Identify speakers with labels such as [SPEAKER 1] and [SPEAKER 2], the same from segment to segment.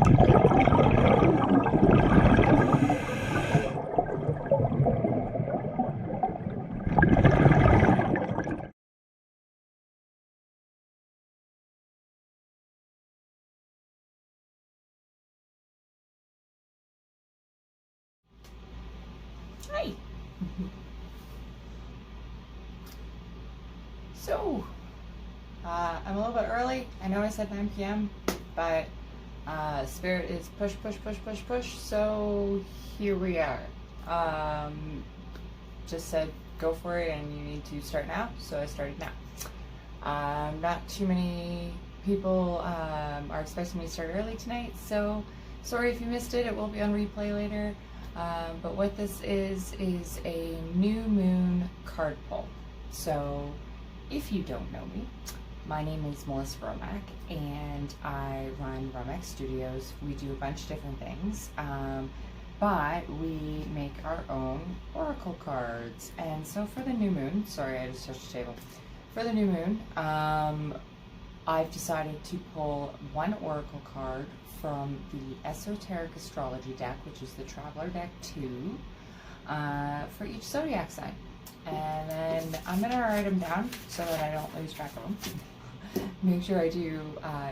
[SPEAKER 1] Hi. So, I'm a little bit early. I know I said 9 p.m., but Spirit is push, push, push, push, push. So here we are. Just said go for it, and you need to start now. So I started now. Not too many people are expecting me to start early tonight. So sorry if you missed it. It will be on replay later. But what this is a new moon card pull. So if you don't know me, my name is Melissa Romack, and I run Romack Studios. We do a bunch of different things, but we make our own oracle cards. And so for the new moon, sorry, I just touched the table. For the new moon, I've decided to pull one oracle card from the Esoteric astrology deck, which is the Traveler deck 2, for each zodiac sign. And then I'm going to write them down so that I don't lose track of them. Make sure I do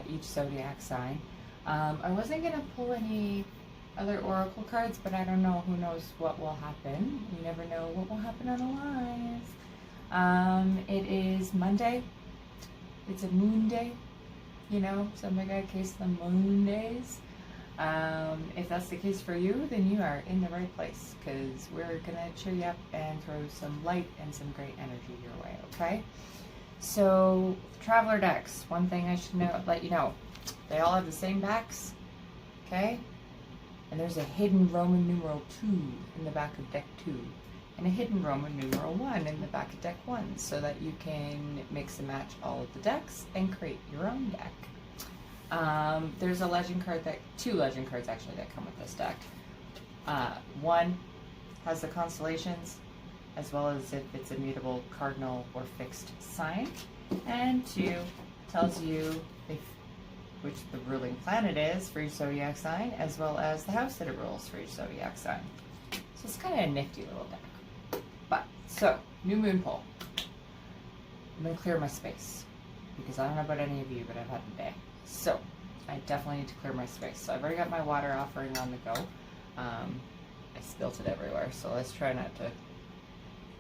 [SPEAKER 1] each zodiac sign. I wasn't going to pull any other oracle cards, but I don't know. Who knows what will happen. You never know what will happen on the lives. It is Monday. It's a moon day. You know, somebody got a case of the moon days. If that's the case for you, then you are in the right place, because we're gonna cheer you up and throw some light and some great energy your way, okay? So, Traveler decks, one thing I should let you know, they all have the same backs, okay? And there's a hidden Roman numeral 2 in the back of deck 2, and a hidden Roman numeral 1 in the back of deck 1, so that you can mix and match all of the decks and create your own deck. There's a legend card that, 2 legend cards actually that come with this deck. One has the constellations, as well as if it's a mutable cardinal or fixed sign, and 2 tells you which the ruling planet is for each zodiac sign, as well as the house that it rules for each zodiac sign. So it's kind of a nifty little deck. But, so, new moon pull. I'm going to clear my space, because I don't know about any of you, but I've had a day. So, I definitely need to clear my space. So I've already got my water offering on the go. I spilt it everywhere, so let's try not to,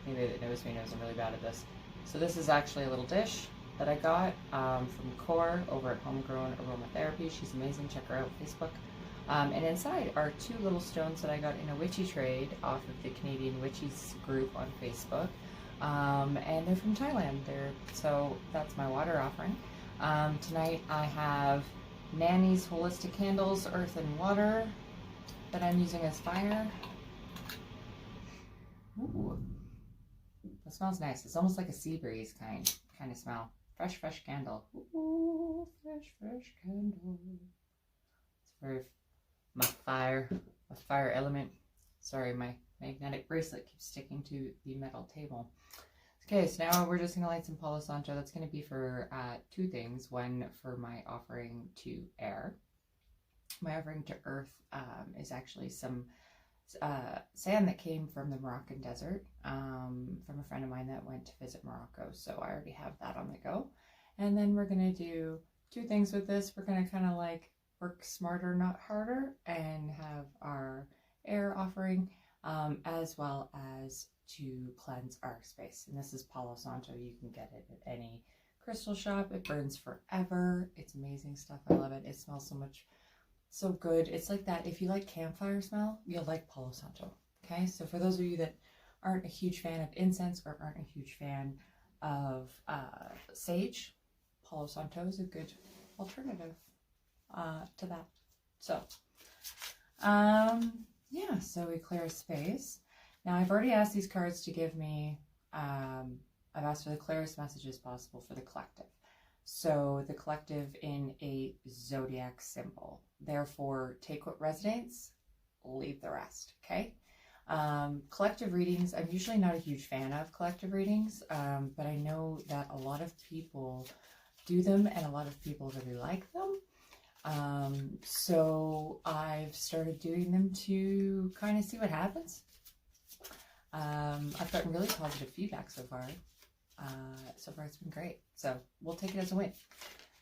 [SPEAKER 1] maybe that knows me knows I'm really bad at this. So this is actually a little dish that I got from Core over at Homegrown Aromatherapy. She's amazing, check her out on Facebook. And inside are 2 little stones that I got in a witchy trade off of the Canadian Witchies group on Facebook. And they're from Thailand. So that's my water offering. Tonight I have Nanny's Holistic Candles, Earth and Water, that I'm using as fire. Ooh, that smells nice. It's almost like a sea breeze kind of smell. Fresh candle. Ooh, fresh candle. It's very my fire element. Sorry, my magnetic bracelet keeps sticking to the metal table. Okay, so now we're just going to light some Palo Santo. That's going to be for 2 things. One, for my offering to air. My offering to earth is actually some sand that came from the Moroccan desert, from a friend of mine that went to visit Morocco. So I already have that on the go. And then we're going to do 2 things with this. We're going to kind of like work smarter, not harder, and have our air offering, as well as to cleanse our space. And this is Palo Santo. You can get it at any crystal shop. It burns forever. It's amazing stuff. I love it. It smells so good. It's like that. If you like campfire smell, you'll like Palo Santo. Okay, so for those of you that aren't a huge fan of incense or aren't a huge fan of sage, Palo Santo is a good alternative to that. So yeah, so we clear a space. Now, I've already asked these cards to give me, I've asked for the clearest messages possible for the collective. So the collective in a zodiac symbol. Therefore, take what resonates, leave the rest, okay? Collective readings, I'm usually not a huge fan of collective readings, but I know that a lot of people do them and a lot of people really like them. So I've started doing them to kind of see what happens. I've gotten really positive feedback so far. So far it's been great. So we'll take it as a win.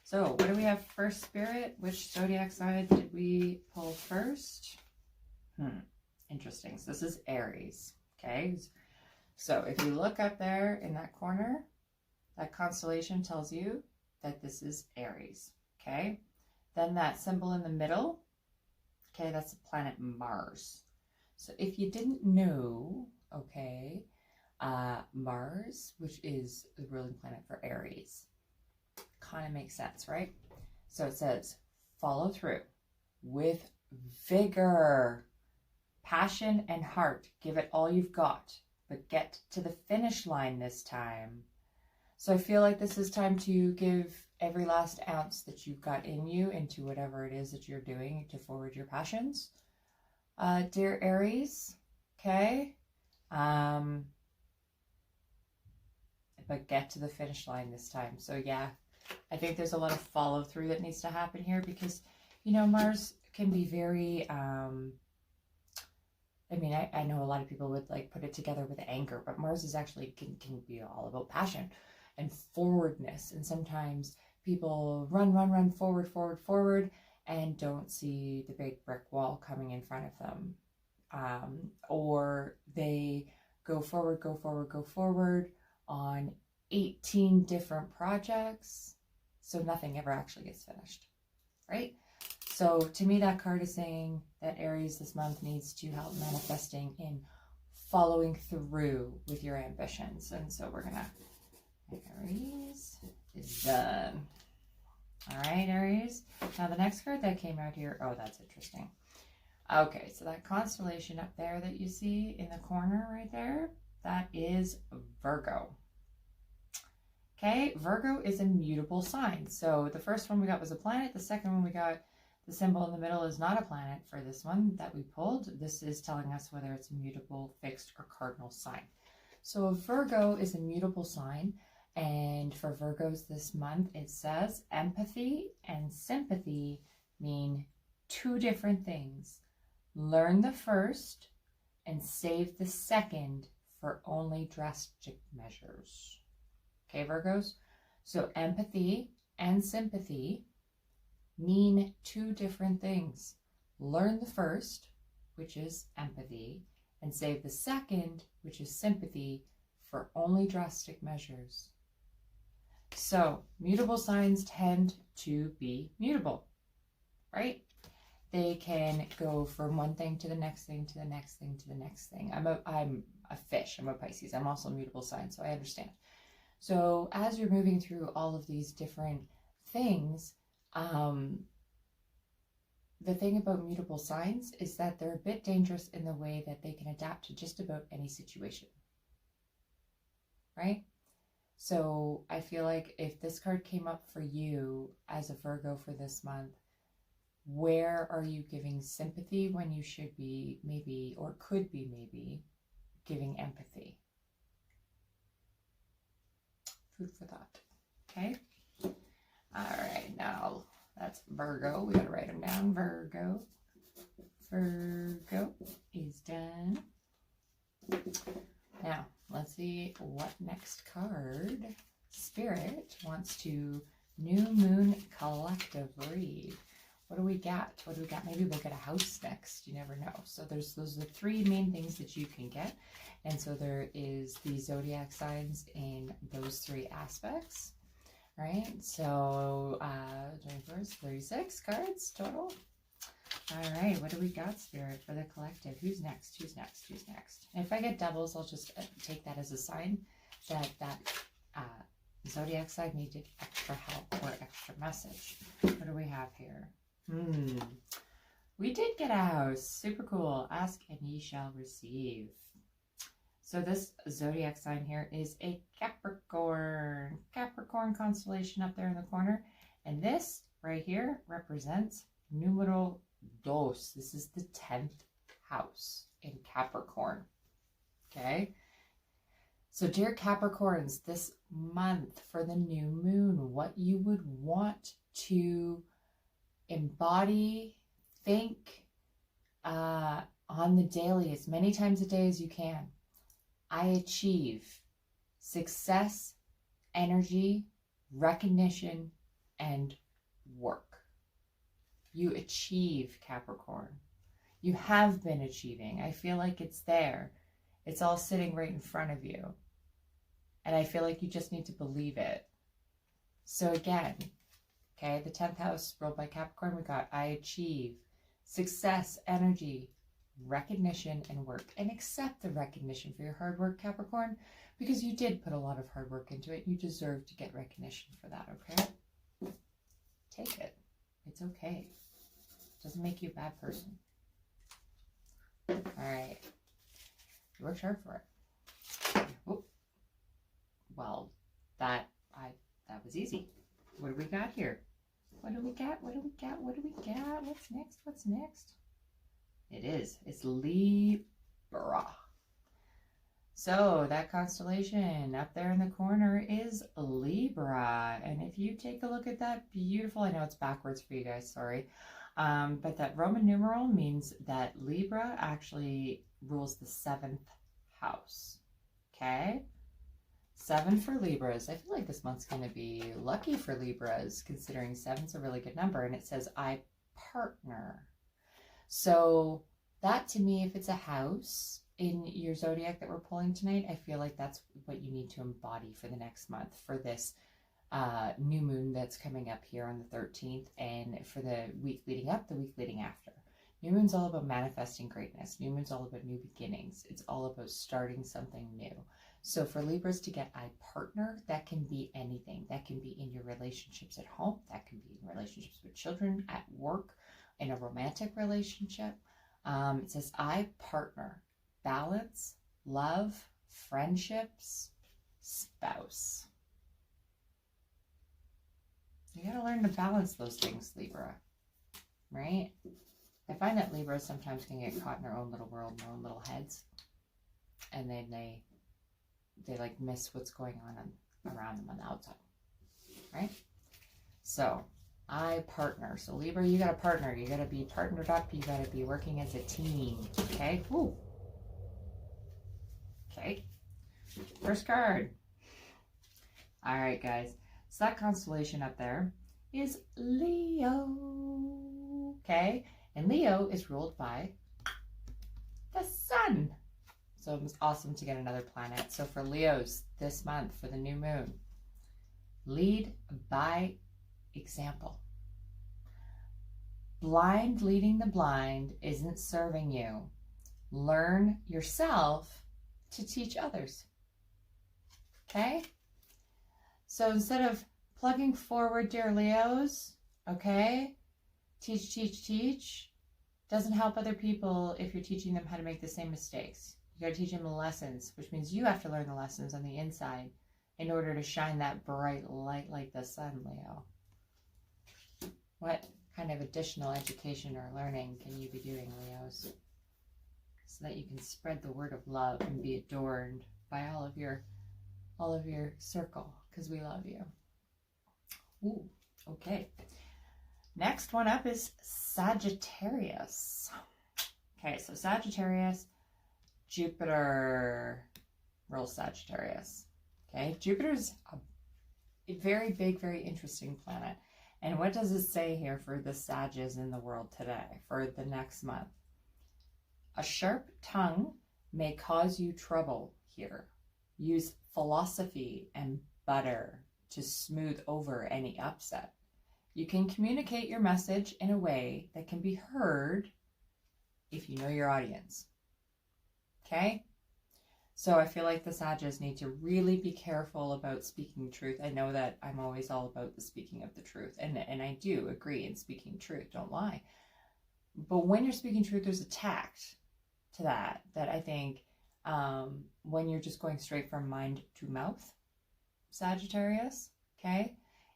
[SPEAKER 1] So what do we have first, Spirit? Which zodiac sign did we pull first? Interesting. So this is Aries. Okay. So if you look up there in that corner, that constellation tells you that this is Aries. Okay. Then that symbol in the middle, okay, that's the planet Mars. So if you didn't know, okay, Mars, which is the ruling planet for Aries, kind of makes sense, right? So it says, follow through with vigor, passion, and heart. Give it all you've got, but get to the finish line this time. So I feel like this is time to give every last ounce that you've got in you into whatever it is that you're doing to forward your passions. Dear Aries, okay? But get to the finish line this time. So yeah, I think there's a lot of follow through that needs to happen here because, you know, Mars can be very, I mean, I know a lot of people would like put it together with anger, but Mars is actually can be all about passion and forwardness. And sometimes people run forward and don't see the big brick wall coming in front of them. Or they go forward on 18 different projects, so nothing ever actually gets finished, right? So to me, that card is saying that Aries this month needs to help manifesting in following through with your ambitions. And so we're gonna, Aries is done. All right, Aries. Now the next card that came out here, oh, that's interesting. Okay, so that constellation up there that you see in the corner right there, that is Virgo. Okay, Virgo is a mutable sign. So the first one we got was a planet. The second one we got, the symbol in the middle is not a planet for this one that we pulled. This is telling us whether it's a mutable, fixed, or cardinal sign. So Virgo is a mutable sign. And for Virgos this month, it says empathy and sympathy mean two different things. Learn the first and save the second for only drastic measures. Okay, Virgos? So empathy and sympathy mean two different things. Learn the first, which is empathy, and save the second, which is sympathy, for only drastic measures. So mutable signs tend to be mutable, right? They can go from one thing to the next thing, to the next thing, to the next thing. I'm a fish, I'm a Pisces. I'm also a mutable sign, so I understand. So as you're moving through all of these different things, the thing about mutable signs is that they're a bit dangerous in the way that they can adapt to just about any situation, right? So I feel like if this card came up for you as a Virgo for this month, where are you giving sympathy when you should be maybe, or could be maybe, giving empathy? Food for thought. Okay. All right. Now that's Virgo. We got to write them down. Virgo. Virgo is done. Now let's see what next card Spirit wants to New Moon Collective read. What do we got? What do we got? Maybe we'll get a house next. You never know. So those are the three main things that you can get. And so there is the zodiac signs in those three aspects, right? So 36 cards total. All right, what do we got, Spirit, for the collective? Who's next? Who's next? Who's next? And if I get doubles, I'll just take that as a sign that zodiac sign needed extra help or extra message. What do we have here? We did get a house. Super cool. Ask and ye shall receive. So this zodiac sign here is a Capricorn. Capricorn constellation up there in the corner. And this right here represents numero dos. This is the 10th house in Capricorn. Okay. So dear Capricorns, this month for the new moon, what you would want to embody, think on the daily as many times a day as you can. I achieve success, energy, recognition, and work. You achieve, Capricorn. You have been achieving. I feel like it's there. It's all sitting right in front of you. And I feel like you just need to believe it. So again, okay, the 10th house ruled by Capricorn, we got I achieve success, energy, recognition, and work. And accept the recognition for your hard work, Capricorn, because you did put a lot of hard work into it. You deserve to get recognition for that, okay? Take it. It's okay. It doesn't make you a bad person. All right. You worked hard for it. Whoop. Well, that was easy. What do we got here? What do we got? What do we got? What do we got? What's next? What's next? It's Libra. So that constellation up there in the corner is Libra. And if you take a look at that beautiful, I know it's backwards for you guys, sorry. But that Roman numeral means that Libra actually rules the 7th house. Okay? 7 for Libras. I feel like this month's going to be lucky for Libras, considering 7's a really good number. And it says, I partner. So that, to me, if it's a house in your zodiac that we're pulling tonight, I feel like that's what you need to embody for the next month, for this new moon that's coming up here on the 13th, and for the week leading up, the week leading after. New moon's all about manifesting greatness. New moon's all about new beginnings. It's all about starting something new. So for Libras to get I partner, that can be anything. That can be in your relationships at home. That can be in relationships with children, at work, in a romantic relationship. It says I partner. Balance, love, friendships, spouse. You got to learn to balance those things, Libra, right? I find that Libras sometimes can get caught in their own little world, in their own little heads, and then they like miss what's going on around them on the outside, right? So I partner. So Libra, you got to partner. You got to be partnered up. You got to be working as a team. Okay. Woo. Okay. First card. All right, guys. So that constellation up there is Leo. Okay. And Leo is ruled by the sun. So it was awesome to get another planet. So for Leos this month, for the new moon, lead by example. Blind leading the blind isn't serving you. Learn yourself to teach others. Okay? So instead of plugging forward, dear Leos, okay, teach, teach, teach, doesn't help other people if you're teaching them how to make the same mistakes. You got to teach them the lessons, which means you have to learn the lessons on the inside in order to shine that bright light like the sun, Leo. What kind of additional education or learning can you be doing, Leos, so that you can spread the word of love and be adorned by all of your circle, because we love you. Ooh, okay. Next one up is Sagittarius. Okay, so Sagittarius, Jupiter rules Sagittarius. Okay, Jupiter's a very big, very interesting planet. And what does it say here for the Sages in the world today, for the next month? A sharp tongue may cause you trouble here. Use philosophy and butter to smooth over any upset. You can communicate your message in a way that can be heard if you know your audience. Okay? So I feel like the Sages need to really be careful about speaking truth. I know that I'm always all about the speaking of the truth, and I do agree in speaking truth, don't lie. But when you're speaking truth, there's a tact to that I think when you're just going straight from mind to mouth, Sagittarius, okay?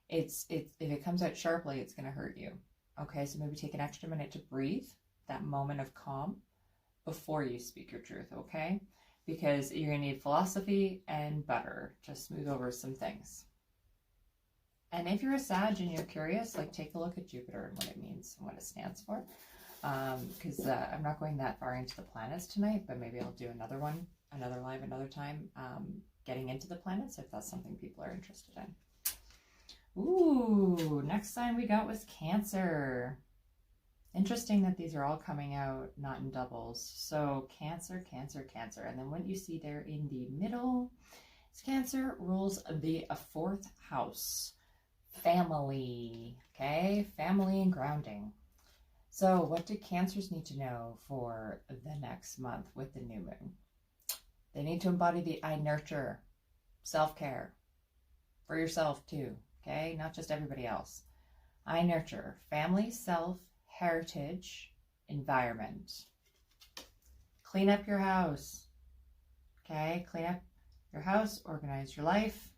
[SPEAKER 1] If it comes out sharply, it's going to hurt you. Okay, so maybe take an extra minute to breathe, that moment of calm, before you speak your truth, okay? Because you're going to need philosophy and butter to smooth over some things. And if you're a Sag and you're curious, like take a look at Jupiter and what it means and what it stands for. Because I'm not going that far into the planets tonight, but maybe I'll do another one, another live, another time, getting into the planets if that's something people are interested in. Ooh, next sign we got was Cancer. Interesting that these are all coming out not in doubles. So Cancer, Cancer, Cancer. And then what you see there in the middle is Cancer rules the fourth house. Family, okay? Family and grounding. So what do Cancers need to know for the next month with the new moon? They need to embody the I nurture, self-care for yourself too, okay? Not just everybody else. I nurture, family, self, heritage, environment. Clean up your house, okay? Clean up your house, organize your life.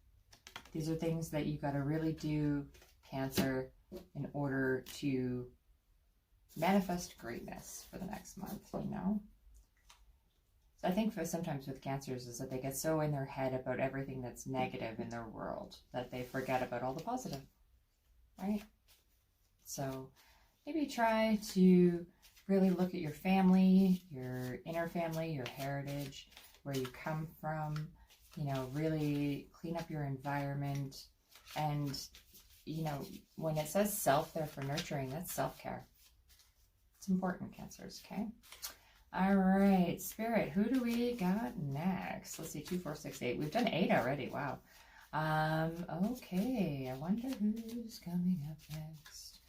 [SPEAKER 1] These are things that you got to really do, Cancer, in order to manifest greatness for the next month, you know? So I think for sometimes with Cancers is that they get so in their head about everything that's negative in their world that they forget about all the positive, right? So maybe try to really look at your family, your inner family, your heritage, where you come from, you know, really clean up your environment. And, you know, when it says self there for nurturing, that's self-care. It's important, Cancers, okay? All right, Spirit, who do we got next? Let's see, 2, 4, 6, 8. We've done 8 already, wow. Okay, I wonder who's coming up next.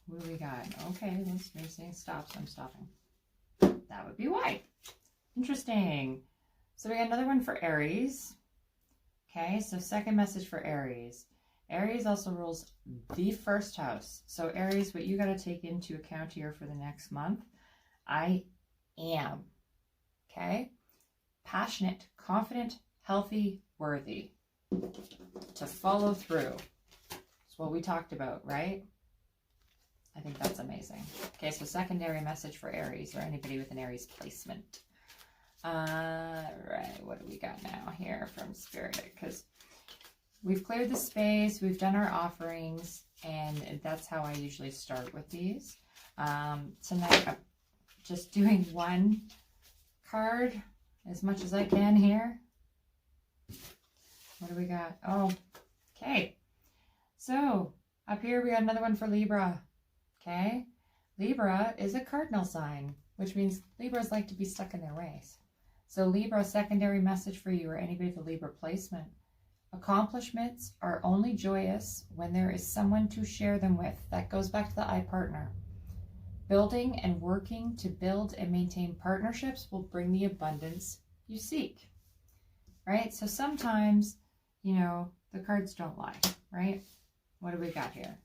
[SPEAKER 1] What do we got? Okay, let's say stop, so I'm stopping. That would be why. Interesting. So we got another one for Aries. Okay, so second message for Aries. Aries also rules the first house. So Aries, what you got to take into account here for the next month, I am, okay? Passionate, confident, healthy, worthy. To follow through. That's what we talked about, right? I think that's amazing. Okay, so secondary message for Aries or anybody with an Aries placement. Right, what do we got now here from Spirit? Because we've cleared the space, we've done our offerings, and that's how I usually start with these. Tonight, I'm just doing one card as much as I can here. What do we got? Oh, okay. So, up here we got another one for Libra. Okay? Libra is a cardinal sign, which means Libras like to be stuck in their ways. So Libra, secondary message for you or anybody with a Libra placement. Accomplishments are only joyous when there is someone to share them with. That goes back to the I partner. Building and working to build and maintain partnerships will bring the abundance you seek. Right? So sometimes, you know, the cards don't lie, right? What do we got here?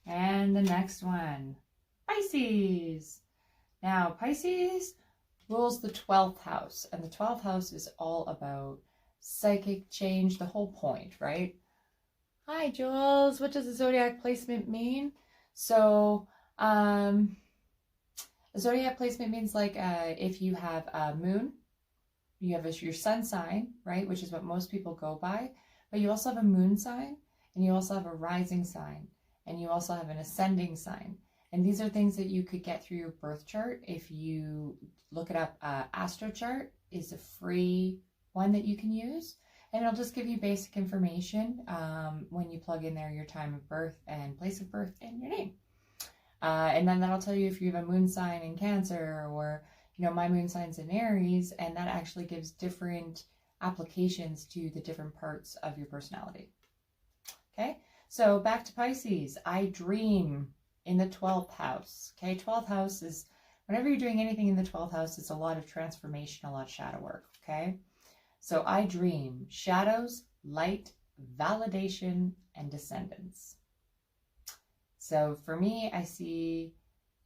[SPEAKER 1] And the next one, Pisces. Now, Pisces rules the 12th house, and the 12th house is all about psychic change, the whole point, right? Hi, Jules. What does the zodiac placement mean? So, a zodiac placement means like if you have a moon, you have your sun sign, right, which is what most people go by, but you also have a moon sign, and you also have a rising sign, and you also have an ascending sign. And these are things that you could get through your birth chart. If you look it up, AstroChart is a free one that you can use. And it'll just give you basic information when you plug in there your time of birth and place of birth and your name. And then that'll tell you if you have a moon sign in Cancer or, you know, my moon sign's in Aries. And that actually gives different applications to the different parts of your personality. Okay, so back to Pisces. I dream in the 12th house. Okay, 12th house is whenever you're doing anything in the 12th house, it's a lot of transformation, a lot of shadow work. Okay, so I dream shadows, light, validation, and descendants. So for me, I see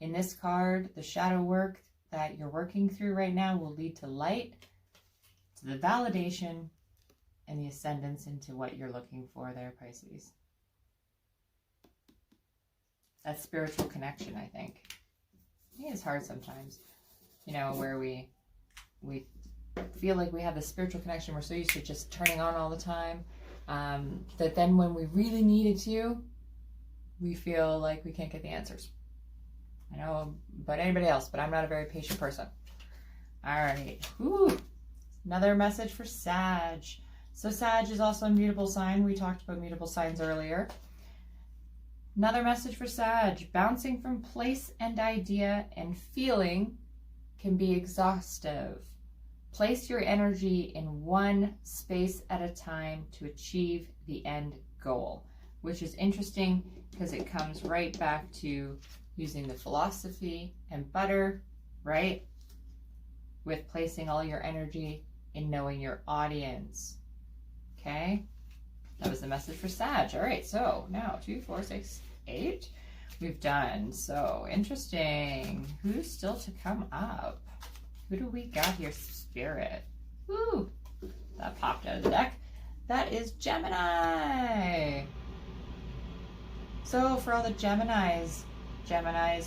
[SPEAKER 1] in this card, the shadow work that you're working through right now will lead to light, to the validation, and the ascendance into what you're looking for there, Pisces. That spiritual connection, I think. It's hard sometimes, you know, where we feel like we have this spiritual connection. We're so used to just turning on all the time, that then when we really need it to, we feel like we can't get the answers. I know about anybody else, but I'm not a very patient person. All right. Ooh, another message for Sag. So Sag is also a mutable sign. We talked about mutable signs earlier. Another message for Sag. Bouncing from place and idea and feeling can be exhaustive. Place your energy in one space at a time to achieve the end goal, which is interesting because it comes right back to using the philosophy and butter, right? With placing all your energy in knowing your audience. Okay? That was the message for Sag. All right, so now 2, 4, 6, 8. We've done. So interesting. Who's still to come up? Who do we got here? Spirit. Woo! That popped out of the deck. That is Gemini. So for all the Geminis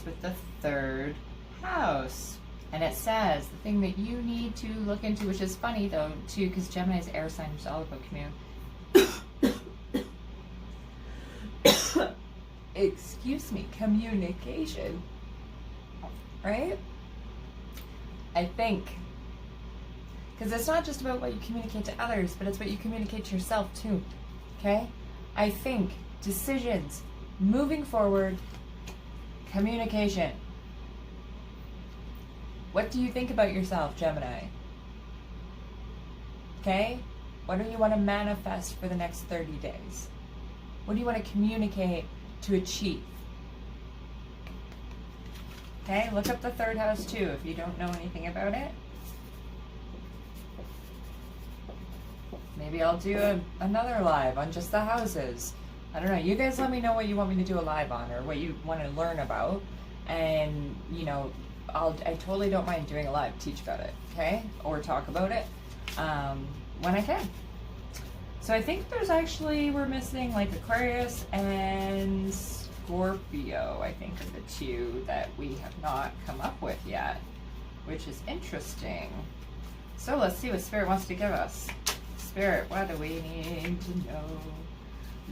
[SPEAKER 1] with the 3rd house. And it says the thing that you need to look into, which is funny though, too, because Gemini is air sign, which is all about communication. Right? I think. Because it's not just about what you communicate to others, but it's what you communicate to yourself too. Okay? I think decisions, moving forward, communication. What do you think about yourself, Gemini? Okay? What do you want to manifest for the next 30 days? What do you want to communicate to achieve? Okay, look up the 3rd house too if you don't know anything about it. Maybe I'll do another live on just the houses. I don't know. You guys let me know what you want me to do a live on or what you want to learn about. And, you know, I totally don't mind doing a live, teach about it, okay? Or talk about it when I can. So I think there's actually, we're missing like Aquarius and Scorpio, I think are the 2 that we have not come up with yet, which is interesting. So let's see what Spirit wants to give us. Spirit, what do we need to know?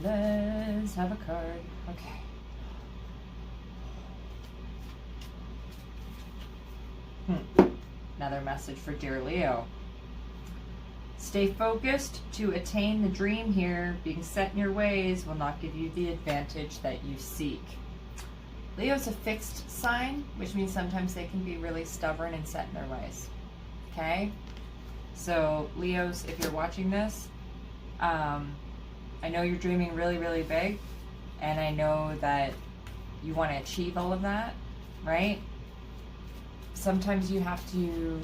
[SPEAKER 1] Let's have a card. Okay. Another message for dear Leo. Stay focused to attain the dream here. Being set in your ways will not give you the advantage that you seek. Leo's a fixed sign, which means sometimes they can be really stubborn and set in their ways. Okay? So, Leos, if you're watching this, I know you're dreaming really, really big, and I know that you want to achieve all of that, right? Sometimes you have to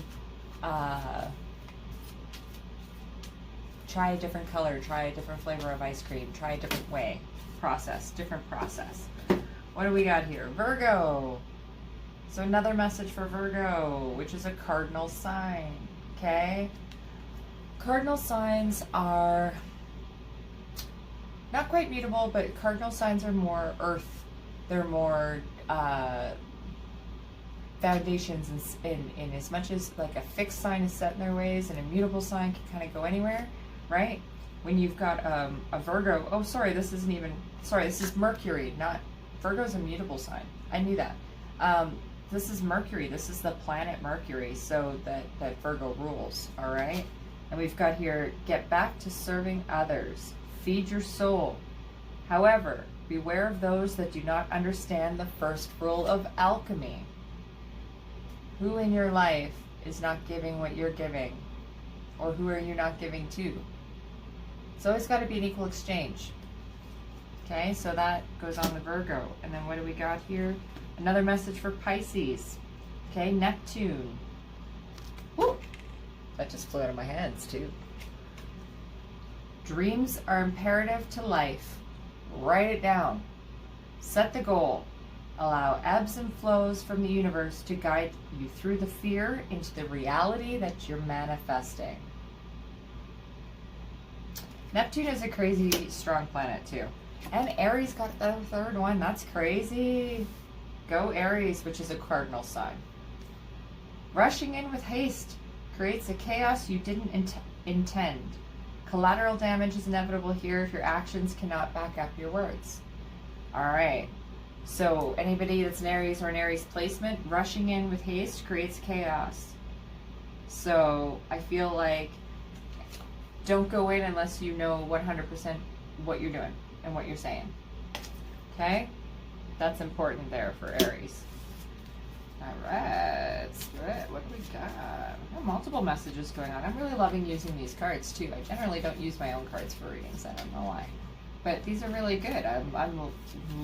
[SPEAKER 1] try a different color, try a different flavor of ice cream, try a different way, different process. What do we got here? Virgo. So another message for Virgo, which is a cardinal sign, okay? Cardinal signs are not quite mutable, but cardinal signs are more earth. They're more foundations in as much as like a fixed sign is set in their ways and a mutable sign can kind of go anywhere, right? When you've got a Virgo, oh sorry, this isn't even, sorry, this is Mercury, not, Virgo's a mutable sign. I knew that. This is Mercury, this is the planet Mercury, so that Virgo rules, all right? And we've got here, get back to serving others, feed your soul. However, beware of those that do not understand the first rule of alchemy. Who in your life is not giving what you're giving? Or who are you not giving to? It's always got to be an equal exchange. Okay, so that goes on the Virgo. And then what do we got here? Another message for Pisces. Okay, Neptune. Woo! That just flew out of my hands too. Dreams are imperative to life. Write it down. Set the goal. Allow ebbs and flows from the universe to guide you through the fear into the reality that you're manifesting. Neptune is a crazy strong planet too. And Aries got the 3rd one. That's crazy. Go Aries, which is a cardinal sign. Rushing in with haste creates a chaos you didn't intend. Collateral damage is inevitable here if your actions cannot back up your words. All right. So anybody that's an Aries or an Aries placement, rushing in with haste creates chaos. So I feel like don't go in unless you know 100% what you're doing and what you're saying. Okay? That's important there for Aries. All right. What do we got? We have multiple messages going on. I'm really loving using these cards too. I generally don't use my own cards for readings. I don't know why. But these are really good. I'm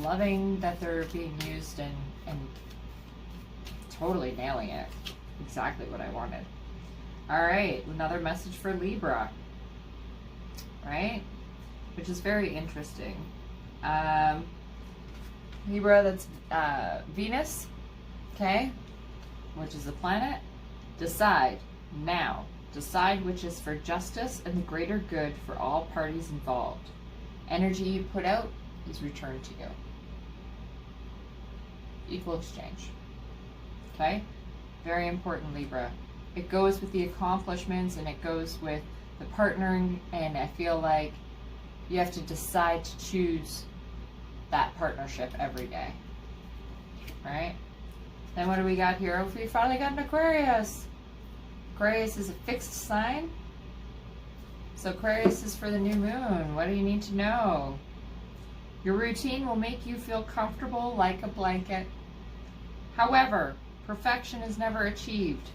[SPEAKER 1] loving that they're being used and totally nailing it. Exactly what I wanted. All right, another message for Libra, right? Which is very interesting. Libra, that's Venus, okay? Which is a planet. Decide now. Decide which is for justice and the greater good for all parties involved. Energy you put out is returned to you. Equal exchange. Okay? Very important, Libra. It goes with the accomplishments and it goes with the partnering, and I feel like you have to decide to choose that partnership every day. Right? Then what do we got here? Oh, we finally got an Aquarius. Aquarius is a fixed sign. So Aquarius is for the new moon. What do you need to know? Your routine will make you feel comfortable like a blanket. However, perfection is never achieved.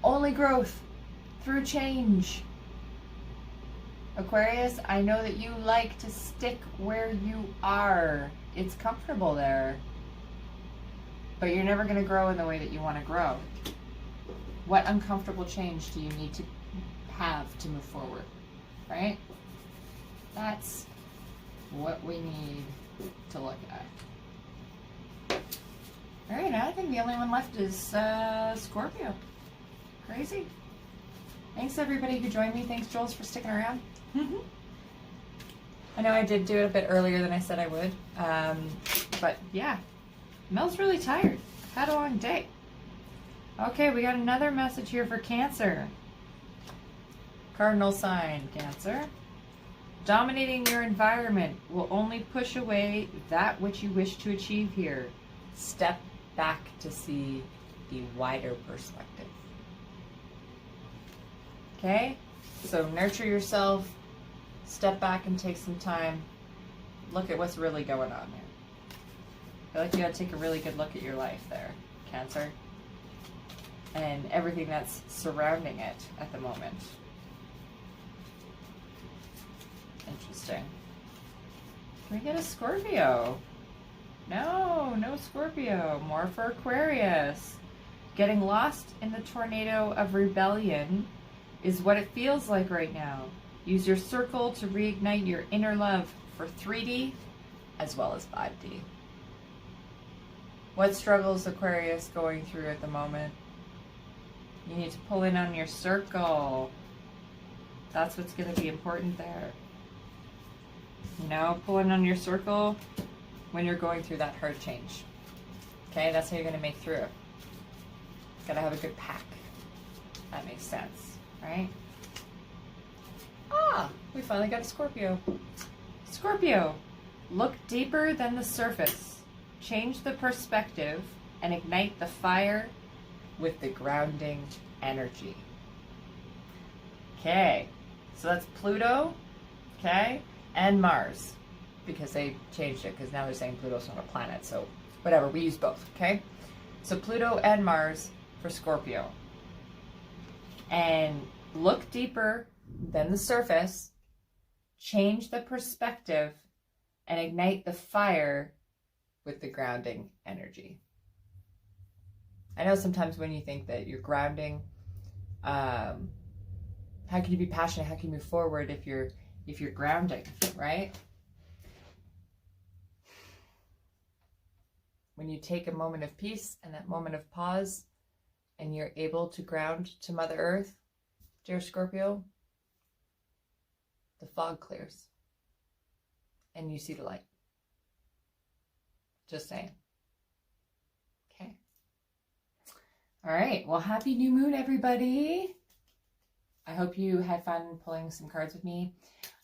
[SPEAKER 1] Only growth through change. Aquarius, I know that you like to stick where you are. It's comfortable there. But you're never going to grow in the way that you want to grow. What uncomfortable change do you need to have to move forward, right? That's what we need to look at. All right, I think the only one left is Scorpio. Crazy. Thanks everybody who joined me. Thanks Jules for sticking around. I know I did do it a bit earlier than I said I would, but yeah, Mel's really tired. Had a long day. Okay, we got another message here for Cancer. Cardinal sign, Cancer. Dominating your environment will only push away that which you wish to achieve here. Step back to see the wider perspective. Okay? So nurture yourself. Step back and take some time. Look at what's really going on here. I feel like you gotta take a really good look at your life there, Cancer. And everything that's surrounding it at the moment. Interesting. Can we get a Scorpio? No, no Scorpio. More for Aquarius. Getting lost in the tornado of rebellion is what it feels like right now. Use your circle to reignite your inner love for 3D as well as 5D. What struggles Aquarius going through at the moment? You need to pull in on your circle. That's what's going to be important there. You know, pull in on your circle when you're going through that hard change. Okay, that's how you're going to make through it. Got to have a good pack. That makes sense, right? Ah, we finally got a Scorpio. Scorpio, look deeper than the surface. Change the perspective and ignite the fire with the grounding energy. Okay, so that's Pluto, okay, and Mars, because they changed it, because now they're saying Pluto's not a planet, so whatever, we use both, okay? So Pluto and Mars for Scorpio. And look deeper than the surface, change the perspective, and ignite the fire with the grounding energy. I know sometimes when you think that you're grounding, how can you be passionate? How can you move forward if you're grounding, right? When you take a moment of peace and that moment of pause, and you're able to ground to Mother Earth, dear Scorpio, the fog clears and you see the light. Just saying. Okay. All right. Well, happy new moon, everybody. I hope you had fun pulling some cards with me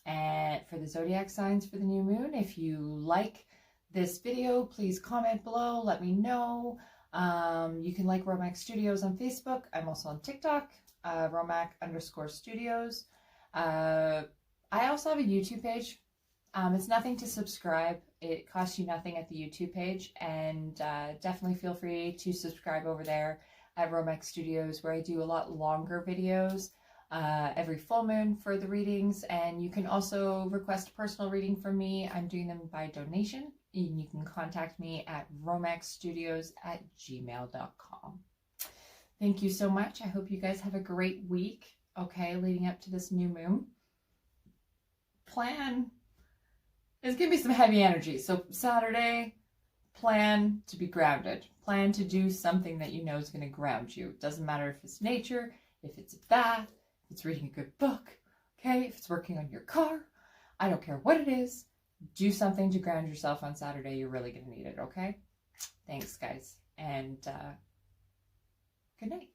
[SPEAKER 1] and for the zodiac signs for the new moon. If you like this video, please comment below. Let me know. You can like Romac Studios on Facebook. I'm also on TikTok, Romac_studios. I also have a YouTube page. It's nothing to subscribe. It costs you nothing at the YouTube page, and definitely feel free to subscribe over there at Romac Studios, where I do a lot longer videos every full moon for the readings, and you can also request a personal reading from me. I'm doing them by donation, and you can contact me at romacstudios@gmail.com. Thank you so much. I hope you guys have a great week, okay, leading up to this new moon. It's going to be some heavy energy, so Saturday, plan to be grounded. Plan to do something that you know is going to ground you. It doesn't matter if it's nature, if it's a bath, if it's reading a good book, okay, if it's working on your car. I don't care what it is. Do something to ground yourself on Saturday. You're really going to need it, okay? Thanks, guys, and good night.